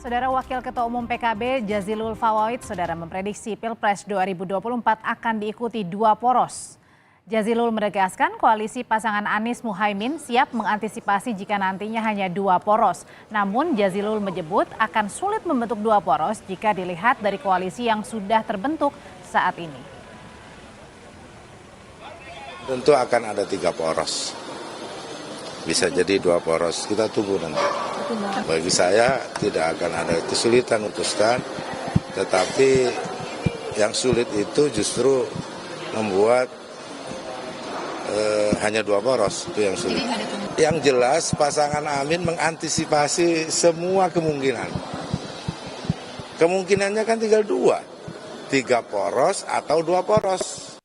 Saudara Wakil Ketua Umum PKB Jazilul Fawait, saudara memprediksi Pilpres 2024 akan diikuti dua poros. Jazilul menegaskan koalisi pasangan Anies Muhaimin siap mengantisipasi jika nantinya hanya dua poros. Namun Jazilul menyebut akan sulit membentuk dua poros jika dilihat dari koalisi yang sudah terbentuk saat ini. Tentu akan ada tiga poros. Bisa jadi dua poros, kita tunggu nanti. Bagi saya tidak akan ada kesulitan memutuskan, tetapi yang sulit itu justru membuat hanya dua poros, itu yang sulit. Yang jelas pasangan Amin mengantisipasi semua kemungkinan. Kemungkinannya kan tinggal dua, tiga poros atau dua poros.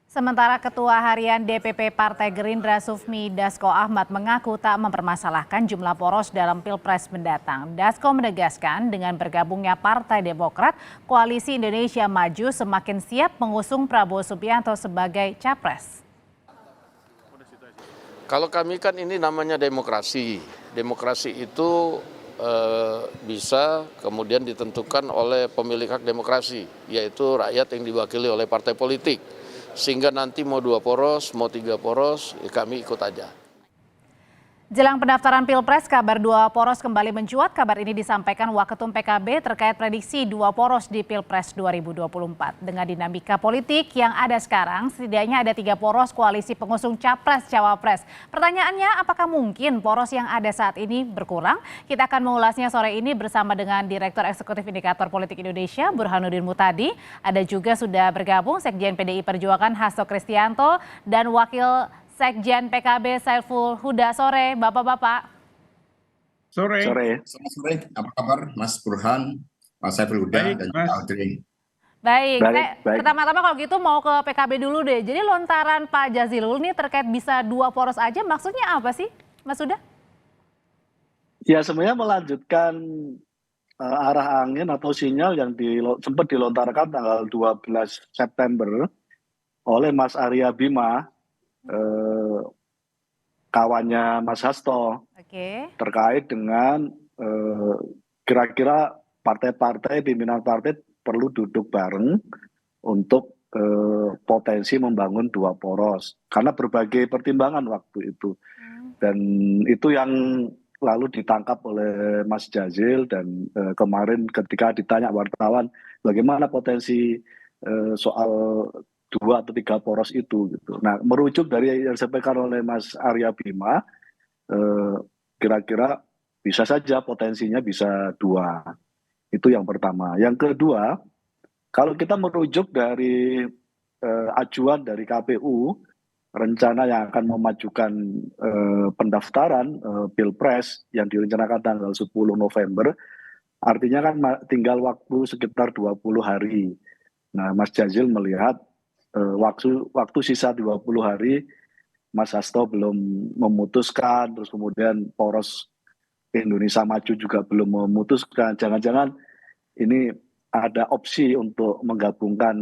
Sementara Ketua Harian DPP Partai Gerindra Sufmi Dasko Ahmad mengaku tak mempermasalahkan jumlah poros dalam Pilpres mendatang. Dasko menegaskan dengan bergabungnya Partai Demokrat, Koalisi Indonesia Maju semakin siap mengusung Prabowo Subianto sebagai capres. Kalau kami kan ini namanya demokrasi. Demokrasi itu bisa kemudian ditentukan oleh pemilik hak demokrasi, yaitu rakyat yang diwakili oleh partai politik. Sehingga nanti mau dua poros, mau tiga poros, ya kami ikut aja. Jelang pendaftaran Pilpres, kabar dua poros kembali mencuat. Kabar ini disampaikan Waketum PKB terkait prediksi dua poros di Pilpres 2024. Dengan dinamika politik yang ada sekarang, setidaknya ada tiga poros koalisi pengusung Capres-Cawapres. Pertanyaannya, apakah mungkin poros yang ada saat ini berkurang? Kita akan mengulasnya sore ini bersama dengan Direktur Eksekutif Indikator Politik Indonesia, Burhanuddin Muhtadi. Ada juga sudah bergabung Sekjen PDI Perjuangan Hasto Kristianto dan Wakil Sekjen PKB Saiful Huda. Sore Bapak-Bapak. Sore. Selamat sore. Apa kabar Mas Burhan, Mas Saiful Huda, dan Aldrin? Baik. Pertama-tama kalau gitu mau ke PKB dulu deh. Jadi lontaran Pak Jazilul nih terkait bisa dua poros aja, maksudnya apa sih Mas Huda? Ya sebenarnya melanjutkan arah angin atau sinyal yang sempat dilontarkan tanggal 12 September oleh Mas Arya Bima, kawannya Mas Hasto, terkait dengan kira-kira partai-partai, pimpinan partai perlu duduk bareng untuk potensi membangun dua poros karena berbagai pertimbangan waktu itu. Dan itu yang lalu ditangkap oleh Mas Jazil dan kemarin ketika ditanya wartawan bagaimana potensi soal dua atau tiga poros itu gitu. Nah, merujuk dari yang disampaikan oleh Mas Arya Bima, kira-kira bisa saja potensinya bisa dua. Itu yang pertama. Yang kedua, kalau kita merujuk dari ajuan dari KPU, rencana yang akan memajukan pendaftaran Pilpres yang direncanakan tanggal 10 November, artinya kan tinggal waktu sekitar 20 hari. Nah, Mas Jazil melihat waktu sisa 20 hari Mas Hasto belum memutuskan, terus kemudian poros Indonesia Maju juga belum memutuskan. Jangan-jangan ini ada opsi untuk menggabungkan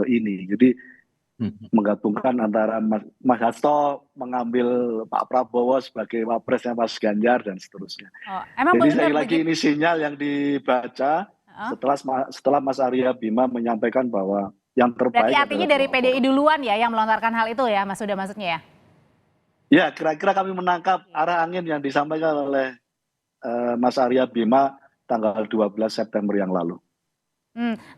ini. Jadi menggabungkan antara Mas Hasto mengambil Pak Prabowo sebagai wapresnya Mas Ganjar dan seterusnya. Jadi sekali lagi ini sinyal yang dibaca setelah Mas Arya Bima menyampaikan bahwa yang terbaik. Berarti artinya dari PDI duluan ya yang melontarkan hal itu ya, Mas Huda maksudnya ya? Ya, kira-kira kami menangkap arah angin yang disampaikan oleh Mas Arya Bima tanggal 12 September yang lalu.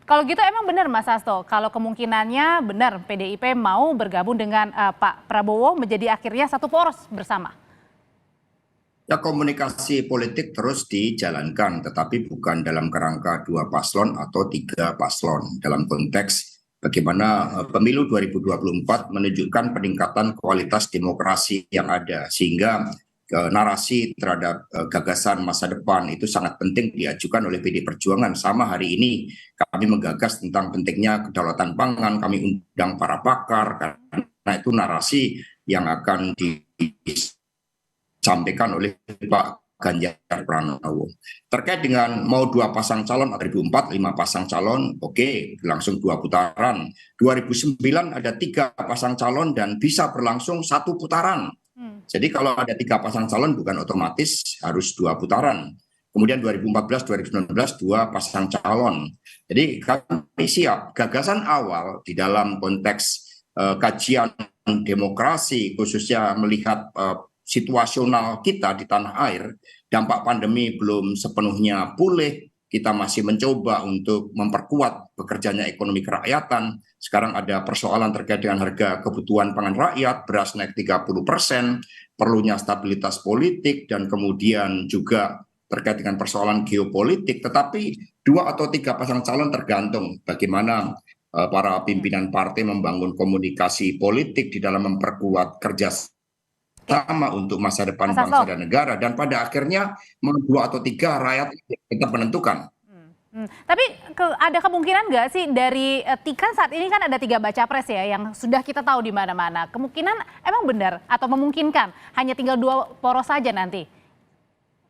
Kalau gitu emang benar Mas Hasto, kalau kemungkinannya benar PDIP mau bergabung dengan Pak Prabowo menjadi akhirnya satu poros bersama? Ya, komunikasi politik terus dijalankan, tetapi bukan dalam kerangka dua paslon atau tiga paslon. Dalam konteks bagaimana pemilu 2024 menunjukkan peningkatan kualitas demokrasi yang ada, sehingga narasi terhadap gagasan masa depan itu sangat penting diajukan oleh PD Perjuangan. Sama hari ini kami menggagas tentang pentingnya kedaulatan pangan, kami undang para pakar, karena itu narasi yang akan disampaikan oleh Pak Ganjar Pranowo. Terkait dengan mau dua pasang calon, 2004 5 pasang calon, oke, berlangsung dua putaran. 2009 ada 3 pasang calon dan bisa berlangsung 1 putaran. Jadi kalau ada 3 pasang calon bukan otomatis harus 2 putaran. kemudian 2014, 2019 2 pasang calon. Jadi kami siap. Gagasan awal di dalam konteks kajian demokrasi, khususnya melihat situasional kita di tanah air, dampak pandemi belum sepenuhnya pulih, kita masih mencoba untuk memperkuat bekerjanya ekonomi kerakyatan. Sekarang ada persoalan terkait dengan harga kebutuhan pangan rakyat, beras naik 30%, perlunya stabilitas politik, dan kemudian juga terkait dengan persoalan geopolitik. Tetapi 2 atau 3 pasang calon tergantung bagaimana para pimpinan partai membangun komunikasi politik di dalam memperkuat kerja sama untuk masa depan bangsa dan negara, dan pada akhirnya 2 atau 3 rakyat tetap menentukan. Tapi ada kemungkinan nggak sih dari kan saat ini kan ada 3 baca pres ya yang sudah kita tahu di mana-mana. Kemungkinan emang benar atau memungkinkan hanya tinggal 2 poros saja nanti,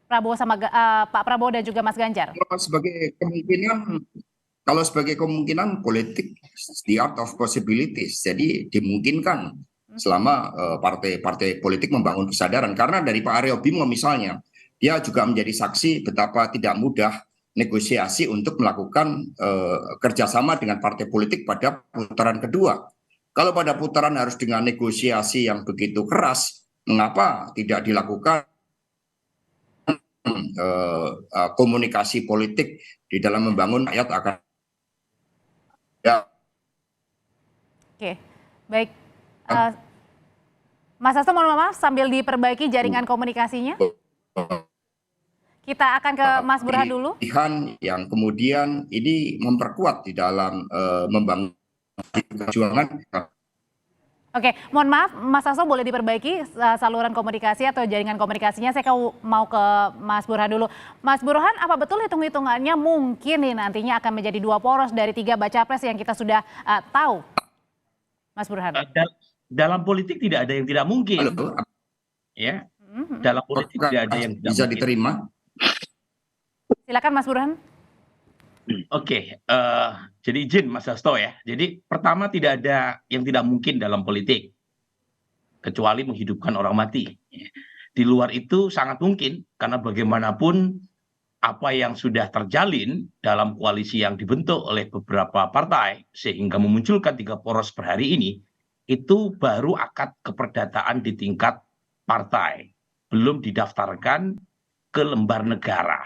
Prabowo sama Pak Prabowo dan juga Mas Ganjar? Kalau sebagai kemungkinan politik, the art of possibilities. Jadi dimungkinkan selama partai-partai politik membangun kesadaran. Karena dari Pak Aryo Bimo misalnya, dia juga menjadi saksi betapa tidak mudah negosiasi untuk melakukan kerjasama dengan partai politik pada putaran kedua. Kalau pada putaran harus dengan negosiasi yang begitu keras, mengapa tidak dilakukan komunikasi politik di dalam membangun rakyat akan ya. Oke, baik. Mas Hasto, mohon maaf sambil diperbaiki jaringan komunikasinya. Kita akan ke Mas Burhan dulu. Pilihan yang kemudian ini memperkuat di dalam membangun perjuangan. Oke, mohon maaf Mas Hasto, boleh diperbaiki saluran komunikasi atau jaringan komunikasinya. Saya mau ke Mas Burhan dulu. Mas Burhan, apa betul hitung-hitungannya mungkin nih nantinya akan menjadi 2 poros dari 3 baca pres yang kita sudah tahu? Mas Burhan. Dalam politik tidak ada yang tidak mungkin. Halo. Ya, dalam politik tidak ada yang tidak bisa mungkin. Diterima. Silakan Mas Burhan. Oke, jadi izin Mas Hasto ya. Jadi pertama tidak ada yang tidak mungkin dalam politik, kecuali menghidupkan orang mati. Di luar itu sangat mungkin, karena bagaimanapun apa yang sudah terjalin dalam koalisi yang dibentuk oleh beberapa partai, sehingga memunculkan 3 poros per hari ini, itu baru akad keperdataan di tingkat partai, belum didaftarkan ke lembar negara,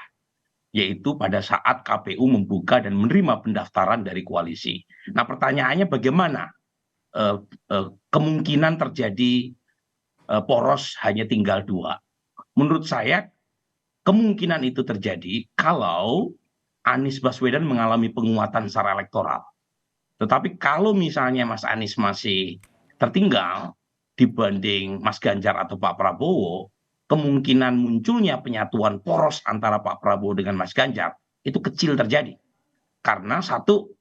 yaitu pada saat KPU membuka dan menerima pendaftaran dari koalisi. Nah, pertanyaannya bagaimana kemungkinan terjadi poros hanya tinggal 2? Menurut saya kemungkinan itu terjadi kalau Anies Baswedan mengalami penguatan secara elektoral. Tetapi kalau misalnya Mas Anies masih tertinggal dibanding Mas Ganjar atau Pak Prabowo, kemungkinan munculnya penyatuan poros antara Pak Prabowo dengan Mas Ganjar itu kecil terjadi. Karena satu,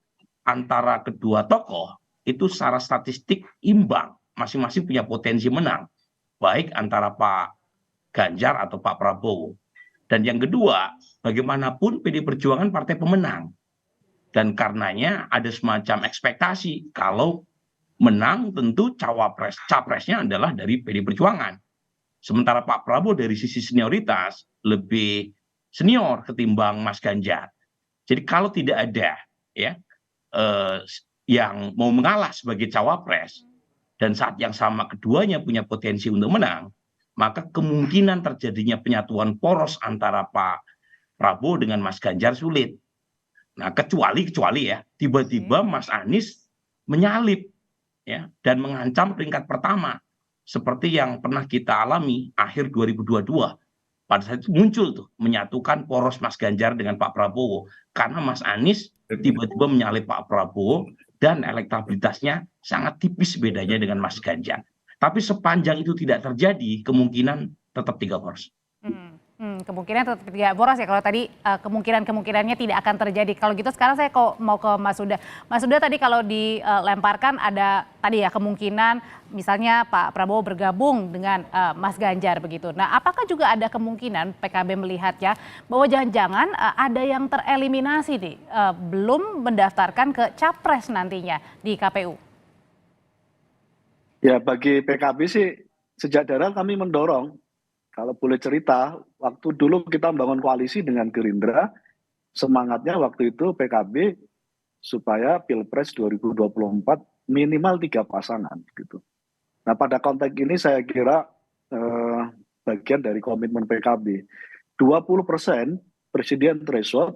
antara kedua tokoh itu secara statistik imbang, masing-masing punya potensi menang, baik antara Pak Ganjar atau Pak Prabowo. Dan yang kedua, bagaimanapun PD Perjuangan partai pemenang. Dan karenanya ada semacam ekspektasi kalau menang tentu capresnya adalah dari PD Perjuangan. Sementara Pak Prabowo dari sisi senioritas lebih senior ketimbang Mas Ganjar. Jadi kalau tidak ada ya yang mau mengalah sebagai cawapres dan saat yang sama keduanya punya potensi untuk menang, maka kemungkinan terjadinya penyatuan poros antara Pak Prabowo dengan Mas Ganjar sulit. Nah, kecuali ya tiba-tiba Mas Anies menyalip ya dan mengancam peringkat pertama seperti yang pernah kita alami akhir 2022. Pada saat itu muncul tuh menyatukan poros Mas Ganjar dengan Pak Prabowo karena Mas Anies tiba-tiba menyalip Pak Prabowo dan elektabilitasnya sangat tipis bedanya dengan Mas Ganjar. Tapi sepanjang itu tidak terjadi, kemungkinan tetap 3 poros. Kemungkinan tetap 3 poros ya. Kalau tadi kemungkinan-kemungkinannya tidak akan terjadi. Kalau gitu sekarang saya mau ke Mas Huda. Mas Huda, tadi kalau dilemparkan ada tadi ya kemungkinan misalnya Pak Prabowo bergabung dengan Mas Ganjar begitu. Nah, apakah juga ada kemungkinan PKB melihat ya bahwa jangan-jangan ada yang tereliminasi nih belum mendaftarkan ke capres nantinya di KPU? Ya, bagi PKB sih sejak dari kami mendorong kalau boleh cerita, waktu dulu kita membangun koalisi dengan Gerindra, semangatnya waktu itu PKB supaya Pilpres 2024 minimal 3 pasangan gitu. Nah pada konteks ini saya kira bagian dari komitmen PKB. 20% presiden threshold,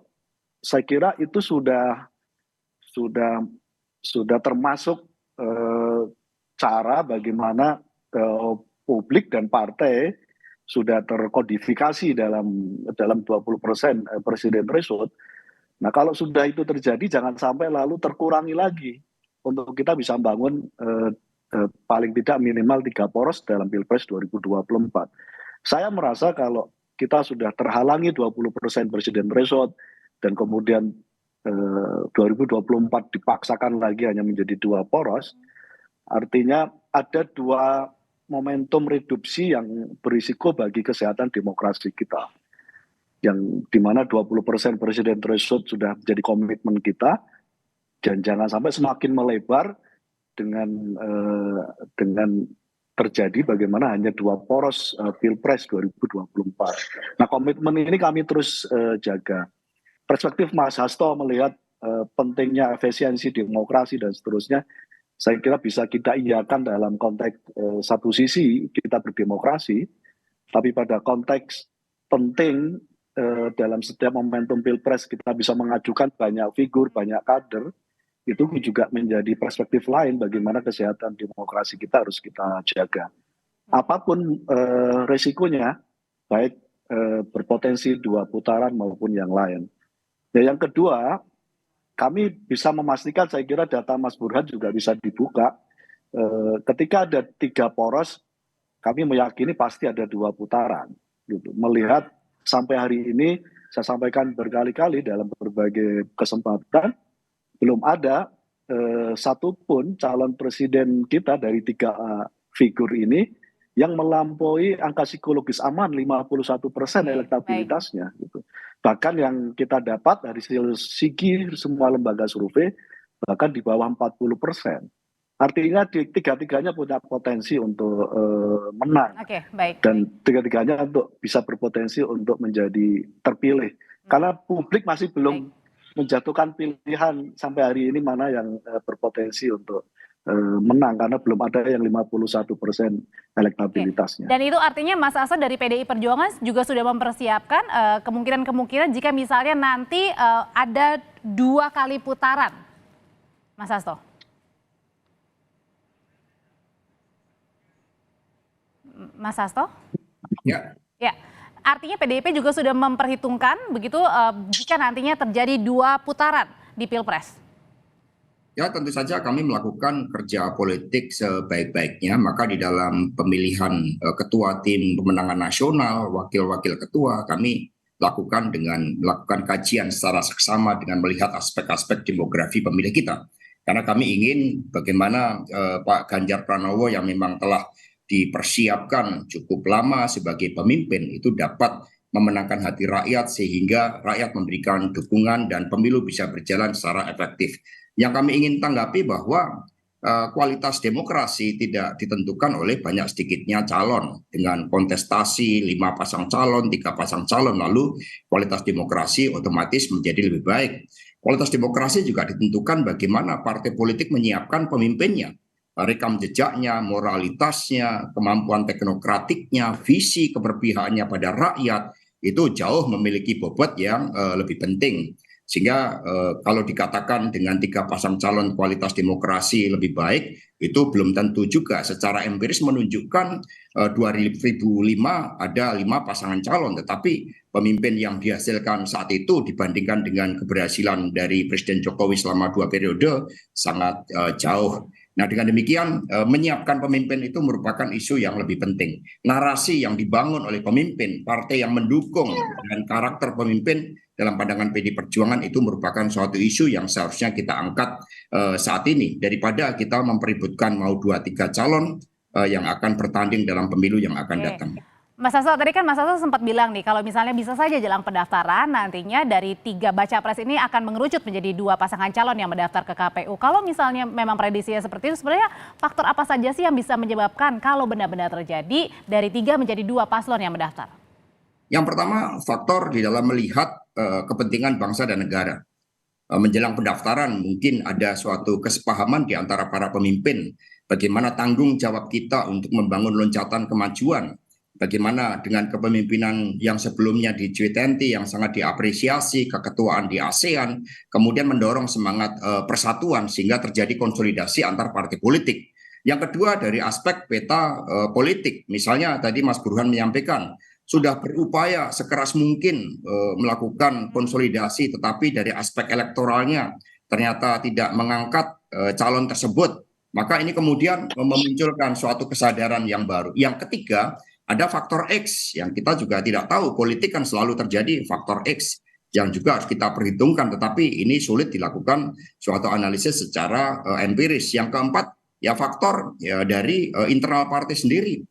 saya kira itu sudah termasuk cara bagaimana publik dan partai sudah terkodifikasi dalam 20% presiden threshold. Nah kalau sudah itu terjadi jangan sampai lalu terkurangi lagi untuk kita bisa membangun paling tidak minimal 3 poros dalam Pilpres 2024. Saya merasa kalau kita sudah terhalangi 20% presiden threshold dan kemudian 2024 dipaksakan lagi hanya menjadi 2 poros, artinya ada 2 momentum reduksi yang berisiko bagi kesehatan demokrasi kita. Yang dimana 20% presiden threshold sudah menjadi komitmen kita, dan jangan sampai semakin melebar dengan terjadi bagaimana hanya 2 poros Pilpres 2024. Nah komitmen ini kami terus jaga. Perspektif Mas Hasto melihat pentingnya efisiensi demokrasi dan seterusnya, saya kira bisa kita iakan dalam konteks satu sisi kita berdemokrasi, tapi pada konteks penting dalam setiap momentum Pilpres kita bisa mengajukan banyak figur, banyak kader, itu juga menjadi perspektif lain bagaimana kesehatan demokrasi kita harus kita jaga. Apapun resikonya, baik berpotensi 2 putaran maupun yang lain. Nah, yang kedua, kami bisa memastikan, saya kira data Mas Burhan juga bisa dibuka. Ketika ada 3 poros, kami meyakini pasti ada 2 putaran. Gitu. Melihat sampai hari ini, saya sampaikan berkali-kali dalam berbagai kesempatan, belum ada satupun calon presiden kita dari 3 figur ini yang melampaui angka psikologis aman 51% elektabilitasnya. Gitu. Bahkan yang kita dapat dari SIGI semua lembaga survei bahkan di bawah 40%. Artinya tiga-tiganya punya potensi untuk menang. Oke, baik. Dan tiga-tiganya untuk bisa berpotensi untuk menjadi terpilih. Karena publik masih belum menjatuhkan pilihan sampai hari ini mana yang berpotensi untuk menang karena belum ada yang 51% elektabilitasnya. Dan itu artinya Mas Hasto dari PDI Perjuangan juga sudah mempersiapkan kemungkinan-kemungkinan jika misalnya nanti ada 2 kali putaran, Mas Hasto. Mas Hasto? Ya. Ya. Artinya PDIP juga sudah memperhitungkan begitu jika nantinya terjadi 2 putaran di Pilpres. Ya tentu saja kami melakukan kerja politik sebaik-baiknya, maka di dalam pemilihan ketua tim pemenangan nasional, wakil-wakil ketua, kami lakukan dengan melakukan kajian secara seksama dengan melihat aspek-aspek demografi pemilih kita. Karena kami ingin bagaimana Pak Ganjar Pranowo yang memang telah dipersiapkan cukup lama sebagai pemimpin itu dapat memenangkan hati rakyat sehingga rakyat memberikan dukungan dan pemilu bisa berjalan secara efektif. Yang kami ingin tanggapi bahwa kualitas demokrasi tidak ditentukan oleh banyak sedikitnya calon. Dengan kontestasi 5 pasang calon, 3 pasang calon, lalu kualitas demokrasi otomatis menjadi lebih baik. Kualitas demokrasi juga ditentukan bagaimana partai politik menyiapkan pemimpinnya. Rekam jejaknya, moralitasnya, kemampuan teknokratiknya, visi keberpihakannya pada rakyat, itu jauh memiliki bobot yang lebih penting. Sehingga kalau dikatakan dengan 3 pasang calon kualitas demokrasi lebih baik, itu belum tentu juga. Secara empiris menunjukkan 2005 ada 5 pasangan calon, tetapi pemimpin yang dihasilkan saat itu dibandingkan dengan keberhasilan dari Presiden Jokowi selama 2 periode sangat jauh. Nah dengan demikian menyiapkan pemimpin itu merupakan isu yang lebih penting. Narasi yang dibangun oleh pemimpin, partai yang mendukung dan karakter pemimpin dalam pandangan PD Perjuangan itu merupakan suatu isu yang seharusnya kita angkat saat ini. Daripada kita mempeributkan mau 2-3 calon yang akan bertanding dalam pemilu yang akan datang. Mas Hasto, tadi kan Mas Hasto sempat bilang nih, kalau misalnya bisa saja jelang pendaftaran, nantinya dari 3 baca pres ini akan mengerucut menjadi 2 pasangan calon yang mendaftar ke KPU. Kalau misalnya memang prediksinya seperti itu, sebenarnya faktor apa saja sih yang bisa menyebabkan kalau benar-benar terjadi dari 3 menjadi 2 paslon yang mendaftar? Yang pertama, faktor di dalam melihat kepentingan bangsa dan negara. Menjelang pendaftaran mungkin ada suatu kesepahaman di antara para pemimpin bagaimana tanggung jawab kita untuk membangun loncatan kemajuan. Bagaimana dengan kepemimpinan yang sebelumnya di G20 yang sangat diapresiasi, keketuaan di ASEAN, kemudian mendorong semangat persatuan sehingga terjadi konsolidasi antar partai politik. Yang kedua dari aspek peta politik, misalnya tadi Mas Burhan menyampaikan, sudah berupaya sekeras mungkin melakukan konsolidasi, tetapi dari aspek elektoralnya ternyata tidak mengangkat calon tersebut. Maka ini kemudian memunculkan suatu kesadaran yang baru. Yang ketiga, ada faktor X yang kita juga tidak tahu. Politik kan selalu terjadi faktor X yang juga harus kita perhitungkan, tetapi ini sulit dilakukan suatu analisis secara empiris. Yang keempat, ya faktor ya dari internal partai sendiri.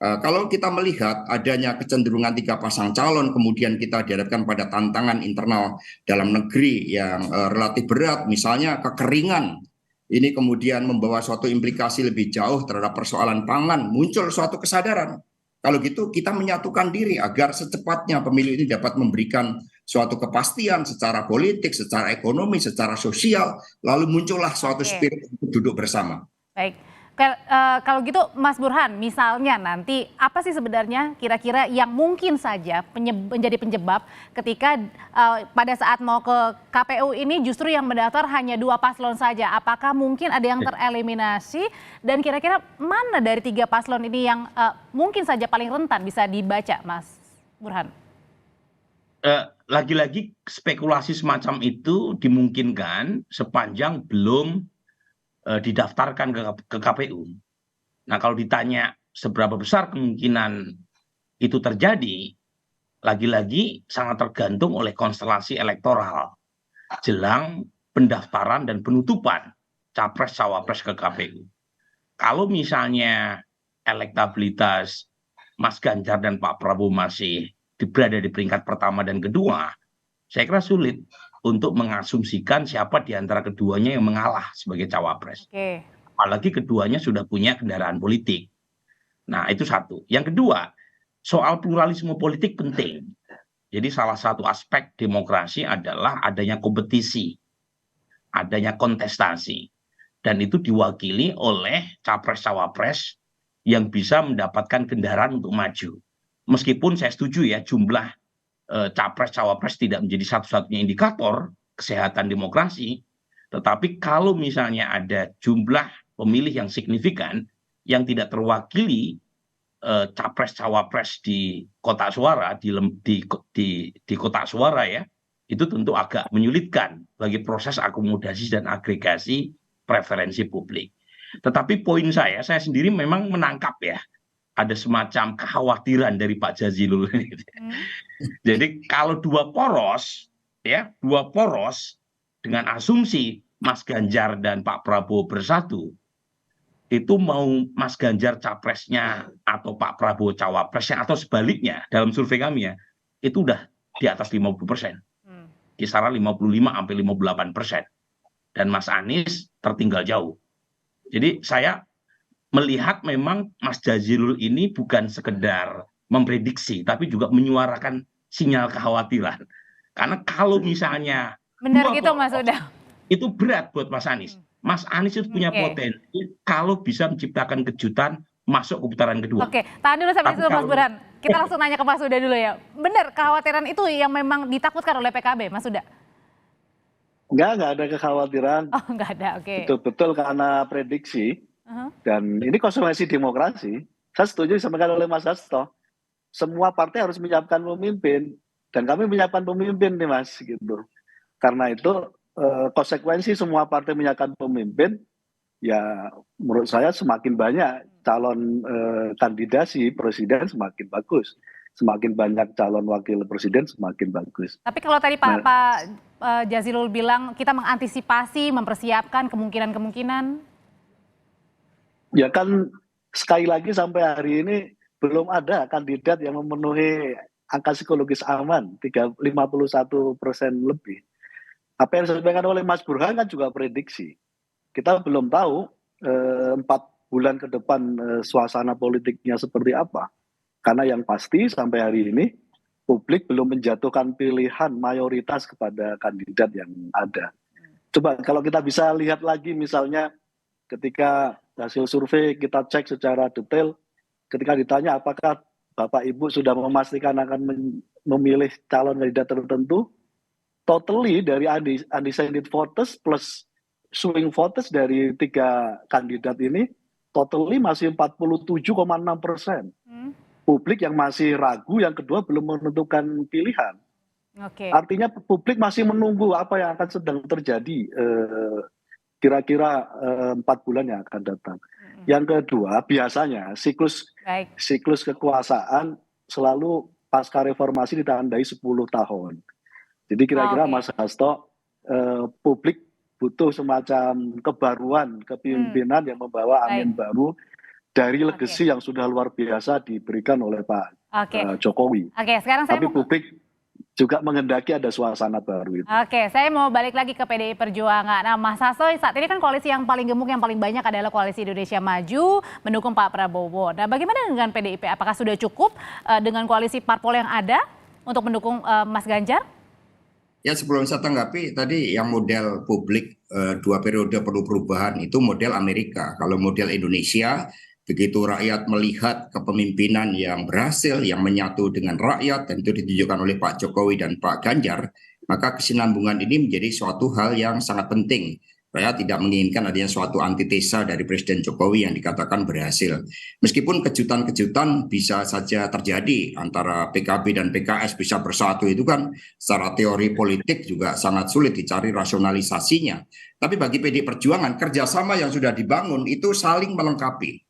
Kalau kita melihat adanya kecenderungan 3 pasang calon, kemudian kita dihadapkan pada tantangan internal dalam negeri yang relatif berat, misalnya kekeringan, ini kemudian membawa suatu implikasi lebih jauh terhadap persoalan pangan, muncul suatu kesadaran. Kalau gitu kita menyatukan diri agar secepatnya pemilu ini dapat memberikan suatu kepastian secara politik, secara ekonomi, secara sosial, lalu muncullah suatu spirit untuk duduk bersama. Baik. Kalau gitu Mas Burhan, misalnya nanti apa sih sebenarnya kira-kira yang mungkin saja menjadi penyebab ketika pada saat mau ke KPU ini justru yang mendaftar hanya 2 paslon saja. Apakah mungkin ada yang tereliminasi dan kira-kira mana dari 3 paslon ini yang mungkin saja paling rentan bisa dibaca, Mas Burhan? Lagi-lagi spekulasi semacam itu dimungkinkan sepanjang belum didaftarkan ke KPU. Nah, kalau ditanya seberapa besar kemungkinan itu terjadi, lagi-lagi sangat tergantung oleh konstelasi elektoral jelang pendaftaran dan penutupan capres-cawapres ke KPU. Kalau misalnya elektabilitas Mas Ganjar dan Pak Prabowo masih berada di peringkat pertama dan kedua, saya kira sulit untuk mengasumsikan siapa di antara keduanya yang mengalah sebagai cawapres. Apalagi keduanya sudah punya kendaraan politik. Nah, itu satu. Yang kedua, soal pluralisme politik penting. Jadi salah satu aspek demokrasi adalah adanya kompetisi, adanya kontestasi. Dan itu diwakili oleh capres-cawapres yang bisa mendapatkan kendaraan untuk maju. Meskipun saya setuju ya jumlah capres-cawapres tidak menjadi satu-satunya indikator kesehatan demokrasi, tetapi kalau misalnya ada jumlah pemilih yang signifikan yang tidak terwakili capres-cawapres di kotak suara, di kotak suara ya, itu tentu agak menyulitkan bagi proses akomodasi dan agregasi preferensi publik. Tetapi poin saya sendiri memang menangkap ya, ada semacam kekhawatiran dari Pak Jazilul. Jadi kalau 2 poros dengan asumsi Mas Ganjar dan Pak Prabowo bersatu, itu mau Mas Ganjar capresnya atau Pak Prabowo cawapresnya atau sebaliknya dalam survei kami ya, itu udah di atas 50%. Kisaran 55-58%. Dan Mas Anies tertinggal jauh. Jadi saya melihat memang Mas Jazilul ini bukan sekedar memprediksi, tapi juga menyuarakan sinyal kekhawatiran. Karena kalau misalnya benar gitu Mas Uda, itu berat buat Mas Anies. Mas Anies itu punya potensi kalau bisa menciptakan kejutan masuk ke putaran kedua. Oke, tahan dulu sampai situ Mas Burhan. Kita langsung nanya ke Mas Uda dulu ya. Benar kekhawatiran itu yang memang ditakutkan oleh PKB, Mas Uda? Enggak ada kekhawatiran. Oh, enggak ada, oke. Betul karena prediksi. Dan ini konsumsi demokrasi. Saya setuju disampaikan oleh Mas Hasto. Semua partai harus menyiapkan pemimpin. Dan kami menyiapkan pemimpin nih Mas. Gitu. Karena itu konsekuensi semua partai menyiapkan pemimpin, ya menurut saya semakin banyak calon kandidasi presiden semakin bagus. Semakin banyak calon wakil presiden semakin bagus. Tapi kalau tadi Pak Jazilul bilang kita mengantisipasi, mempersiapkan kemungkinan-kemungkinan. Ya kan sekali lagi sampai hari ini belum ada kandidat yang memenuhi angka psikologis aman 51% lebih. Apa yang disampaikan oleh Mas Burhan kan juga prediksi. Kita belum tahu 4 bulan ke depan suasana politiknya seperti apa. Karena yang pasti sampai hari ini publik belum menjatuhkan pilihan mayoritas kepada kandidat yang ada. Coba kalau kita bisa lihat lagi misalnya ketika hasil survei kita cek secara detail, ketika ditanya apakah Bapak Ibu sudah memastikan akan memilih calon kandidat tertentu, totally dari undecided voters plus swing voters dari 3 kandidat ini, totally masih 47,6%. Publik yang masih ragu, yang kedua belum menentukan pilihan. Oke. Artinya publik masih menunggu apa yang akan sedang terjadi kira-kira 4 bulan yang akan datang. Yang kedua, biasanya siklus kekuasaan selalu pasca reformasi ditandai 10 tahun. Jadi kira-kira Mas Hasto, publik butuh semacam kebaruan kepemimpinan yang membawa angin baru dari legasi yang sudah luar biasa diberikan oleh Pak Jokowi. Sekarang Tapi publik juga menghendaki ada suasana baru itu. Saya mau balik lagi ke PDI Perjuangan. Nah, Mas Hasto, saat ini kan koalisi yang paling gemuk, yang paling banyak adalah koalisi Indonesia Maju mendukung Pak Prabowo. Nah, bagaimana dengan PDIP? Apakah sudah cukup dengan koalisi parpol yang ada untuk mendukung Mas Ganjar? Ya, sebelum saya tanggapi tadi yang model publik 2 periode perlu perubahan itu model Amerika. Kalau model Indonesia, begitu rakyat melihat kepemimpinan yang berhasil, yang menyatu dengan rakyat, dan itu ditunjukkan oleh Pak Jokowi dan Pak Ganjar, maka kesinambungan ini menjadi suatu hal yang sangat penting. Rakyat tidak menginginkan adanya suatu antitesa dari Presiden Jokowi yang dikatakan berhasil. Meskipun kejutan-kejutan bisa saja terjadi antara PKB dan PKS bisa bersatu, itu kan secara teori politik juga sangat sulit dicari rasionalisasinya. Tapi bagi PDI Perjuangan, kerjasama yang sudah dibangun itu saling melengkapi.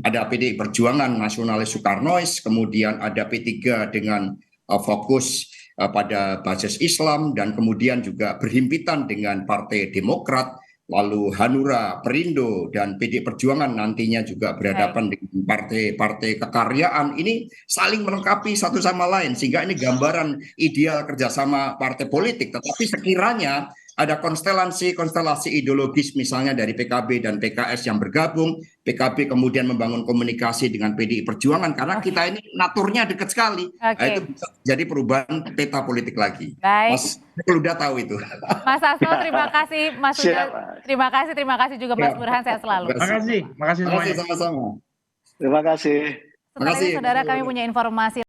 Ada PDI Perjuangan nasionalis Soekarnois, kemudian ada P3 dengan fokus pada basis Islam, dan kemudian juga berhimpitan dengan Partai Demokrat, lalu Hanura, Perindo, dan PDI Perjuangan nantinya juga berhadapan dengan partai-partai kekaryaan. Ini saling melengkapi satu sama lain, sehingga ini gambaran ideal kerjasama partai politik. Tetapi sekiranya ada konstelasi ideologis misalnya dari PKB dan PKS yang bergabung, PKB kemudian membangun komunikasi dengan PDI Perjuangan, karena kita ini naturnya dekat sekali. Nah, itu bisa jadi perubahan peta politik lagi. Mas udah tahu itu. Mas Hasto, terima kasih. Mas terima kasih juga Mas Burhan, sehat selalu. Terima kasih semuanya. Sama-sama. Terima kasih. Sebenarnya saudara, kami punya informasi